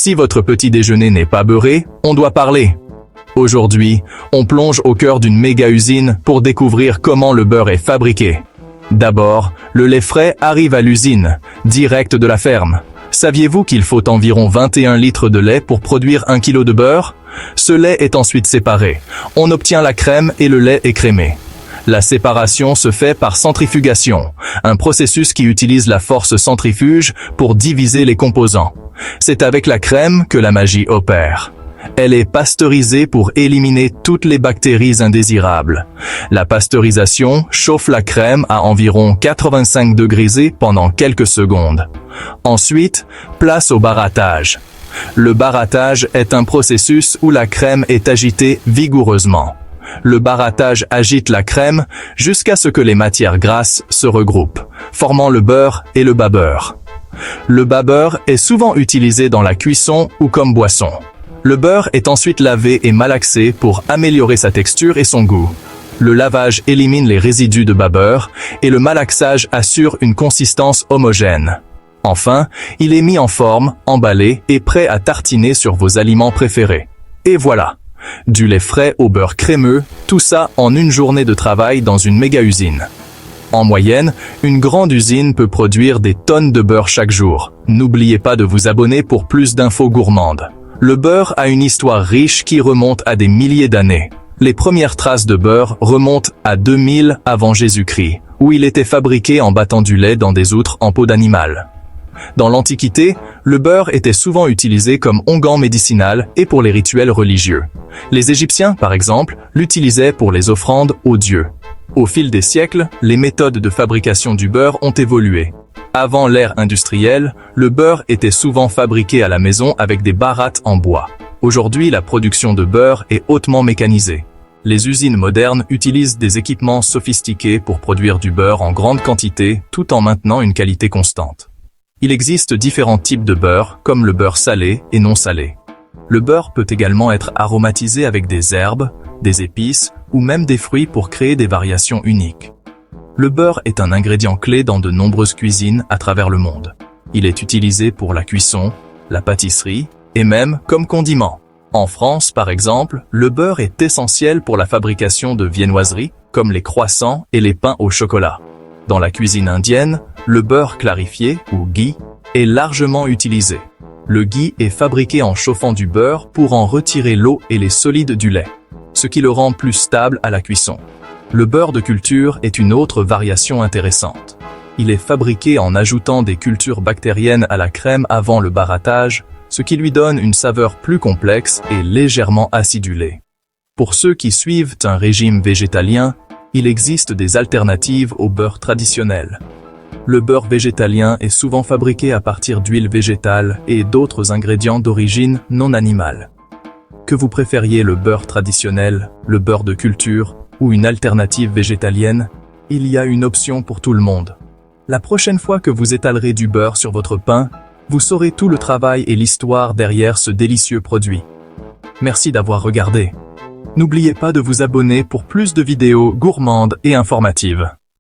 Si votre petit déjeuner n'est pas beurré, on doit parler. Aujourd'hui, on plonge au cœur d'une méga-usine pour découvrir comment le beurre est fabriqué. D'abord, le lait frais arrive à l'usine, direct de la ferme. Saviez-vous qu'il faut environ 21 litres de lait pour produire 1 kg de beurre? Ce lait est ensuite séparé. On obtient la crème et le lait écrémé. La séparation se fait par centrifugation, un processus qui utilise la force centrifuge pour diviser les composants. C'est avec la crème que la magie opère. Elle est pasteurisée pour éliminer toutes les bactéries indésirables. La pasteurisation chauffe la crème à environ 85 degrés C pendant quelques secondes. Ensuite, place au barattage. Le barattage est un processus où la crème est agitée vigoureusement. Le barattage agite la crème jusqu'à ce que les matières grasses se regroupent, formant le beurre et le bas-beurre. Le bas-beurre est souvent utilisé dans la cuisson ou comme boisson. Le beurre est ensuite lavé et malaxé pour améliorer sa texture et son goût. Le lavage élimine les résidus de bas-beurre et le malaxage assure une consistance homogène. Enfin, il est mis en forme, emballé et prêt à tartiner sur vos aliments préférés. Et voilà! Du lait frais au beurre crémeux, tout ça en une journée de travail dans une méga-usine. En moyenne, une grande usine peut produire des tonnes de beurre chaque jour. N'oubliez pas de vous abonner pour plus d'infos gourmandes. Le beurre a une histoire riche qui remonte à des milliers d'années. Les premières traces de beurre remontent à 2000 avant Jésus-Christ, où il était fabriqué en battant du lait dans des outres en peau d'animal. Dans l'Antiquité, le beurre était souvent utilisé comme onguent médicinal et pour les rituels religieux. Les Égyptiens, par exemple, l'utilisaient pour les offrandes aux dieux. Au fil des siècles, les méthodes de fabrication du beurre ont évolué. Avant l'ère industrielle, le beurre était souvent fabriqué à la maison avec des barattes en bois. Aujourd'hui, la production de beurre est hautement mécanisée. Les usines modernes utilisent des équipements sophistiqués pour produire du beurre en grande quantité tout en maintenant une qualité constante. Il existe différents types de beurre, comme le beurre salé et non salé. Le beurre peut également être aromatisé avec des herbes, des épices ou même des fruits pour créer des variations uniques. Le beurre est un ingrédient clé dans de nombreuses cuisines à travers le monde. Il est utilisé pour la cuisson, la pâtisserie et même comme condiment. En France, par exemple, le beurre est essentiel pour la fabrication de viennoiseries, comme les croissants et les pains au chocolat. Dans la cuisine indienne, le beurre clarifié, ou ghee, est largement utilisé. Le ghee est fabriqué en chauffant du beurre pour en retirer l'eau et les solides du lait, ce qui le rend plus stable à la cuisson. Le beurre de culture est une autre variation intéressante. Il est fabriqué en ajoutant des cultures bactériennes à la crème avant le barattage, ce qui lui donne une saveur plus complexe et légèrement acidulée. Pour ceux qui suivent un régime végétalien, il existe des alternatives au beurre traditionnel. Le beurre végétalien est souvent fabriqué à partir d'huile végétale et d'autres ingrédients d'origine non animale. Que vous préfériez le beurre traditionnel, le beurre de culture ou une alternative végétalienne, il y a une option pour tout le monde. La prochaine fois que vous étalerez du beurre sur votre pain, vous saurez tout le travail et l'histoire derrière ce délicieux produit. Merci d'avoir regardé. N'oubliez pas de vous abonner pour plus de vidéos gourmandes et informatives.